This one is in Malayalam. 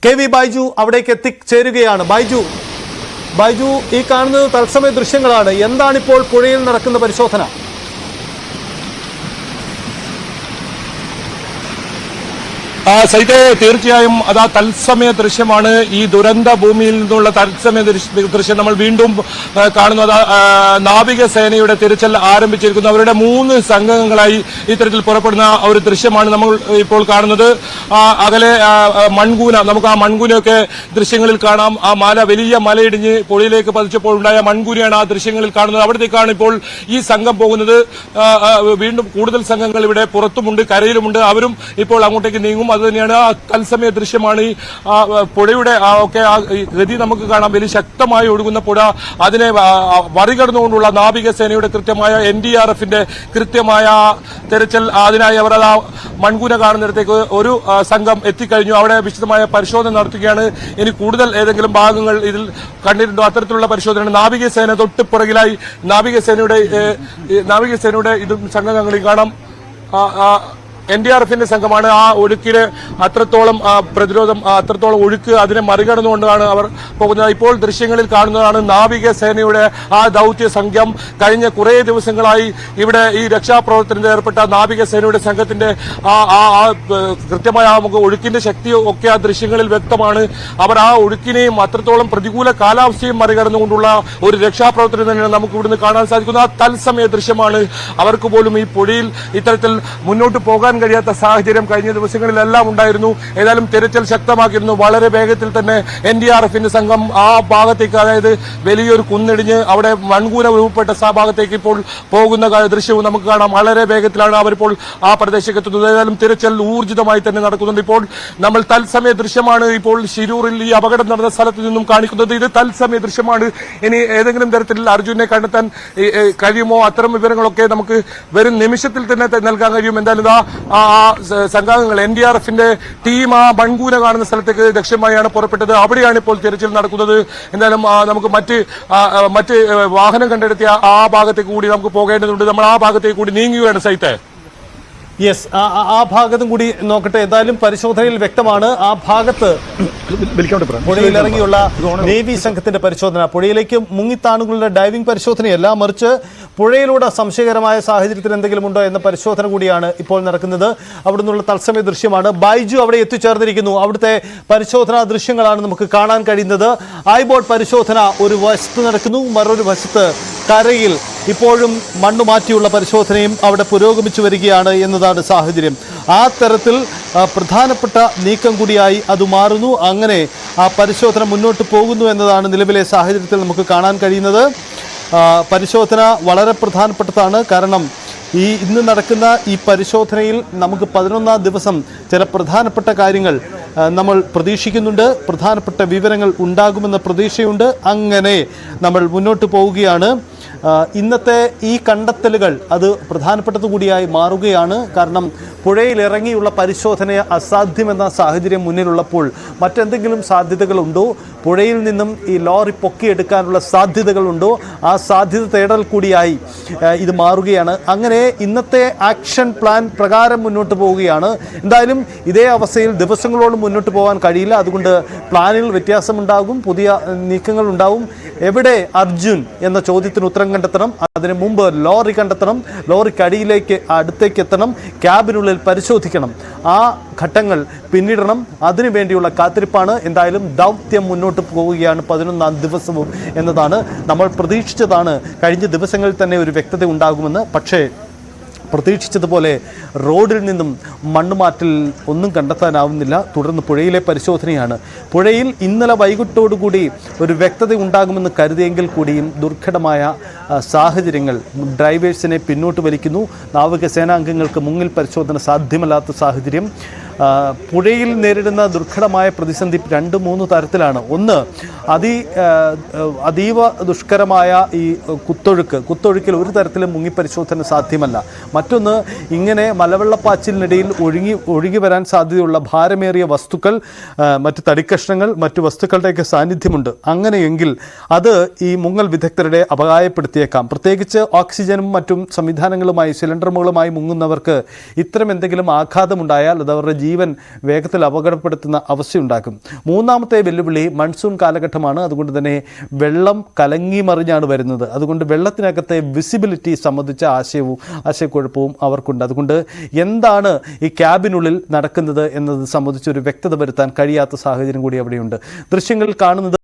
കെ വി ബൈജു അവിടേക്ക് എത്തിച്ചേരുകയാണ്. ബൈജു, ഈ കാണുന്നത് തത്സമയ ദൃശ്യങ്ങളാണ്. എന്താണിപ്പോൾ പുഴയിൽ നടക്കുന്ന പരിശോധന? സൈത്തെ, തീർച്ചയായും അതാ തത്സമയ ദൃശ്യമാണ്. ഈ ദുരന്ത ഭൂമിയിൽ നിന്നുള്ള തത്സമയ ദൃശ്യം നമ്മൾ വീണ്ടും കാണുന്നു. അതാ നാവികസേനയുടെ തിരച്ചിൽ ആരംഭിച്ചിരിക്കുന്നു. അവരുടെ 3 സംഘങ്ങളായി ഇത്തരത്തിൽ പുറപ്പെടുന്ന ഒരു ദൃശ്യമാണ് നമ്മൾ ഇപ്പോൾ കാണുന്നത്. അകലെ മൺകൂന, നമുക്ക് ആ മൺകൂനയൊക്കെ ദൃശ്യങ്ങളിൽ കാണാം. ആ വലിയ മലയിടിഞ്ഞ് പുഴയിലേക്ക് പതിച്ചപ്പോൾ ഉണ്ടായ മൺകൂനയാണ് ആ ദൃശ്യങ്ങളിൽ കാണുന്നത്. അവിടത്തേക്കാണ് ഇപ്പോൾ ഈ സംഘം പോകുന്നത്. വീണ്ടും കൂടുതൽ സംഘങ്ങൾ ഇവിടെ പുറത്തുമുണ്ട്, കരയിലുമുണ്ട്. അവരും ഇപ്പോൾ അങ്ങോട്ടേക്ക് നീങ്ങും. അത് തന്നെയാണ് ആ തത്സമയ ദൃശ്യമാണ്. ഈ പുഴയുടെ ഒക്കെ ഗതി നമുക്ക് കാണാം. വലിയ ശക്തമായി ഒഴുകുന്ന പുഴ, അതിനെ മറികടന്നുകൊണ്ടുള്ള നാവികസേനയുടെ കൃത്യമായ NDRFന്റെ കൃത്യമായ തെരച്ചിൽ. അതിനായി അവർ ആ മൺകൂന കാണുന്നിടത്തേക്ക് ഒരു സംഘം എത്തിക്കഴിഞ്ഞു. അവിടെ വിശദമായ പരിശോധന നടത്തുകയാണ്. ഇനി കൂടുതൽ ഏതെങ്കിലും ഭാഗങ്ങൾ ഇതിൽ കണ്ടിട്ടുണ്ടോ, അത്തരത്തിലുള്ള പരിശോധന. നാവികസേന തൊട്ട് പുറകിലായി നാവികസേനയുടെ ഇതും സംഘങ്ങളിൽ കാണാം. NDRFന്റെ സംഘമാണ്. ആ ഒഴുക്കിന് അത്രത്തോളം പ്രതിരോധം, അത്രത്തോളം ഒഴുക്ക്, അതിനെ മറികടന്നുകൊണ്ടാണ് അവർ പോകുന്നത്. ഇപ്പോൾ ദൃശ്യങ്ങളിൽ കാണുന്നതാണ് നാവികസേനയുടെ ആ ദൌത്യ സംഘം. കഴിഞ്ഞ കുറേ ദിവസങ്ങളായി ഇവിടെ ഈ രക്ഷാപ്രവർത്തനത്തിൽ ഏർപ്പെട്ട നാവികസേനയുടെ സംഘത്തിന്റെ കൃത്യമായ ഒഴുക്കിന്റെ ശക്തി ഒക്കെ ആ ദൃശ്യങ്ങളിൽ വ്യക്തമാണ്. അവർ ആ ഒഴുക്കിനെയും അത്രത്തോളം പ്രതികൂല കാലാവസ്ഥയും മറികടന്നുകൊണ്ടുള്ള ഒരു രക്ഷാപ്രവർത്തനം തന്നെയാണ് നമുക്ക് ഇവിടുന്ന് കാണാൻ സാധിക്കുന്നത്. ആ തത്സമയ ദൃശ്യമാണ്. അവർക്ക് പോലും ഈ പുഴയിൽ ഇത്തരത്തിൽ മുന്നോട്ട് പോകാൻ കഴിയാത്ത സാഹചര്യം കഴിഞ്ഞ ദിവസങ്ങളിലെല്ലാം ഉണ്ടായിരുന്നു. ഏതായാലും തിരച്ചിൽ ശക്തമാക്കിയിരുന്നു. വളരെ വേഗത്തിൽ തന്നെ NDRFന്റെ സംഘം ആ ഭാഗത്തേക്ക്, അതായത് വലിയൊരു കുന്നിടിഞ്ഞ് അവിടെ മൺകൂന രൂപപ്പെട്ട ഭാഗത്തേക്ക് ഇപ്പോൾ പോകുന്ന ദൃശ്യവും നമുക്ക് കാണാം. വളരെ വേഗത്തിലാണ് അവരിപ്പോൾ ആ പ്രദേശത്ത് എത്തുന്നത്. ഏതായാലും തിരച്ചിൽ ഊർജിതമായി തന്നെ നടക്കുന്നുണ്ട്. ഇപ്പോൾ നമ്മൾ തത്സമയ ദൃശ്യമാണ് ഇപ്പോൾ ശിരൂരിൽ ഈ അപകടം നടന്ന സ്ഥലത്ത് നിന്നും കാണിക്കുന്നത്. ഇത് തത്സമയ ദൃശ്യമാണ്. ഇനി ഏതെങ്കിലും തരത്തിൽ അർജുനെ കണ്ടെത്താൻ കഴിയുമോ, അത്തരം വിവരങ്ങളൊക്കെ നമുക്ക് വരും നിമിഷത്തിൽ തന്നെ നൽകാൻ കഴിയും. എന്തായാലും സംഘാംഗങ്ങൾ NDRFന്റെ ടീം ആ മൺകൂന കാണുന്ന സ്ഥലത്തേക്ക് ലക്ഷ്യമായാണ് പുറപ്പെട്ടത്. അവിടെയാണ് ഇപ്പോൾ തിരച്ചിൽ നടക്കുന്നത്. എന്തായാലും നമുക്ക് മറ്റ് വാഹനം കണ്ടെത്തിയ ആ ഭാഗത്തേക്ക് കൂടി നമുക്ക് പോകേണ്ടതുണ്ട്. നമ്മൾ ആ ഭാഗത്തേക്ക് കൂടി നീങ്ങുകയാണ് സൈത്തെ. യെസ്, ആ ഭാഗത്തും കൂടി നോക്കട്ടെ. എന്തായാലും പരിശോധനയിൽ വ്യക്തമാണ് ആ ഭാഗത്ത് പുഴയിൽ ഇറങ്ങിയുള്ള നേവി സംഘത്തിന്റെ പരിശോധന. പുഴയിലേക്ക് മുങ്ങിത്താണുകളുടെ ഡൈവിംഗ് പരിശോധനയല്ല, മറിച്ച് പുഴയിലൂടെ സംശയകരമായ സാഹചര്യത്തിൽ എന്തെങ്കിലും ഉണ്ടോ എന്ന പരിശോധന കൂടിയാണ് ഇപ്പോൾ നടക്കുന്നത്. അവിടെ നിന്നുള്ള തത്സമയ ദൃശ്യമാണ്. ബൈജു അവിടെ എത്തിച്ചേർന്നിരിക്കുന്നു. അവിടുത്തെ പരിശോധനാ ദൃശ്യങ്ങളാണ് നമുക്ക് കാണാൻ കഴിയുന്നത്. ഐബോട്ട് പരിശോധന ഒരു വശത്ത് നടക്കുന്നു, മറൊരു വശത്ത് കരയിൽ ഇപ്പോഴും മണ്ണു മാറ്റിയുള്ള പരിശോധനയും അവിടെ പുരോഗമിച്ചു വരികയാണ് എന്നതാണ് സാഹചര്യം. ആ തരത്തിൽ പ്രധാനപ്പെട്ട നീക്കം കൂടിയായി അത് മാറുന്നു. അങ്ങനെ ആ പരിശോധന മുന്നോട്ട് പോകുന്നു എന്നതാണ് നിലവിലെ സാഹചര്യത്തിൽ നമുക്ക് കാണാൻ കഴിയുന്നത്. പരിശോധന വളരെ പ്രധാനപ്പെട്ടതാണ്. കാരണം ഇന്ന് നടക്കുന്ന ഈ പരിശോധനയിൽ നമുക്ക് 11ാം ദിവസം ചില പ്രധാനപ്പെട്ട കാര്യങ്ങൾ നമ്മൾ പ്രതീക്ഷിക്കുന്നുണ്ട്. പ്രധാനപ്പെട്ട വിവരങ്ങൾ ഉണ്ടാകുമെന്ന പ്രതീക്ഷയുണ്ട്. അങ്ങനെ നമ്മൾ മുന്നോട്ട് പോവുകയാണ്. ഇന്നത്തെ ഈ കണ്ടെത്തലുകൾ അത് പ്രധാനപ്പെട്ടത് കൂടിയായി മാറുകയാണ്. കാരണം പുഴയിൽ ഇറങ്ങിയുള്ള പരിശോധന അസാധ്യമെന്ന സാഹചര്യം മുന്നിലുള്ളപ്പോൾ മറ്റെന്തെങ്കിലും സാധ്യതകളുണ്ടോ, പുഴയിൽ നിന്നും ഈ ലോറി പൊക്കിയെടുക്കാനുള്ള സാധ്യതകളുണ്ടോ, ആ സാധ്യത തേടൽ കൂടിയായി ഇത് മാറുകയാണ്. അങ്ങനെ ഇന്നത്തെ ആക്ഷൻ പ്ലാൻ പ്രകാരം മുന്നോട്ട് പോവുകയാണ്. എന്തായാലും ഇതേ അവസ്ഥയിൽ ദിവസങ്ങളോളം മുന്നോട്ട് പോകാൻ കഴിയില്ല. അതുകൊണ്ട് പ്ലാനിൽ വ്യത്യാസമുണ്ടാകും, പുതിയ നീക്കങ്ങൾ ഉണ്ടാവും. എവിടെ അർജുൻ എന്ന ചോദ്യത്തിന് ഉത്തരം കണ്ടെത്തണം. അതിനു മുമ്പ് ലോറി കണ്ടെത്തണം, ലോറിക്കടിയിലേക്ക് അടുത്തേക്ക് എത്തണം, ക്യാബിനുള്ളിൽ പരിശോധിക്കണം. ആ ഘട്ടങ്ങൾ പിന്നിടണം. അതിനുവേണ്ടിയുള്ള കാത്തിരിപ്പാണ്. എന്തായാലും ദൗത്യം മുന്നോട്ട് പോവുകയാണ് 11ാം ദിവസവും എന്നതാണ് നമ്മൾ പ്രതീക്ഷിച്ചതാണ്. കഴിഞ്ഞ ദിവസങ്ങളിൽ തന്നെ ഒരു വ്യക്തത ഉണ്ടാകുമെന്ന്. പക്ഷേ പ്രതീക്ഷിച്ചതുപോലെ റോഡിൽ നിന്നും മണ്ണുമാറ്റൽ ഒന്നും കണ്ടെത്താനാവുന്നില്ല. തുടർന്ന് പുഴയിലെ പരിശോധനയാണ്. പുഴയിൽ ഇന്നലെ വൈകിട്ടോടുകൂടി ഒരു വ്യക്തത ഉണ്ടാകുമെന്ന് കരുതിയെങ്കിൽ കൂടിയും ദുർഘടമായ സാഹചര്യങ്ങൾ ഡ്രൈവേഴ്സിനെ പിന്നോട്ട് വലിക്കുന്നു. നാവികസേനാംഗങ്ങൾക്ക് മുങ്ങിൽ പരിശോധന സാധ്യമല്ലാത്ത സാഹചര്യം. പുഴയിൽ നേരിടുന്ന ദുർഘടമായ പ്രതിസന്ധി 2-3 തരത്തിലാണ്. ഒന്ന്, അതീവ ദുഷ്കരമായ ഈ കുത്തൊഴുക്കിൽ ഒരു തരത്തിലും മുങ്ങിപ്പരിശോധന സാധ്യമല്ല. മറ്റൊന്ന്, ഇങ്ങനെ മലവെള്ളപ്പാച്ചിലിനിടയിൽ ഒഴുകി വരാൻ സാധ്യതയുള്ള ഭാരമേറിയ വസ്തുക്കൾ, മറ്റ് തടിക്കഷ്ണങ്ങൾ, മറ്റു വസ്തുക്കളുടെയൊക്കെ സാന്നിധ്യമുണ്ട്. അങ്ങനെയെങ്കിൽ അത് ഈ മുങ്ങൽ വിദഗ്ധരുടെ അപായപ്പെടുത്തിയേക്കാം. പ്രത്യേകിച്ച് ഓക്സിജനും മറ്റും സംവിധാനങ്ങളുമായി സിലിണ്ടറുകളുമായി മുങ്ങുന്നവർക്ക് ഇത്തരം എന്തെങ്കിലും ആഘാതമുണ്ടായാൽ അത് അവരുടെ ജീവൻ വേഗത്തിൽ അപകടപ്പെടുത്തുന്ന അവസ്ഥയുണ്ടാക്കും. മൂന്നാമത്തെ വെല്ലുവിളി മൺസൂൺ കാലഘട്ടമാണ്. അതുകൊണ്ട് തന്നെ വെള്ളം കലങ്ങി മറിഞ്ഞാണ് വരുന്നത്. അതുകൊണ്ട് വെള്ളത്തിനകത്തെ വിസിബിലിറ്റി സംബന്ധിച്ച ആശയക്കുഴപ്പവും അവർക്കുണ്ട്. അതുകൊണ്ട് എന്താണ് ഈ ക്യാബിനുള്ളിൽ നടക്കുന്നത് എന്നത് സംബന്ധിച്ച് ഒരു വ്യക്തത വരുത്താൻ കഴിയാത്ത സാഹചര്യം കൂടി അവിടെയുണ്ട്. ദൃശ്യങ്ങളിൽ കാണുന്നത്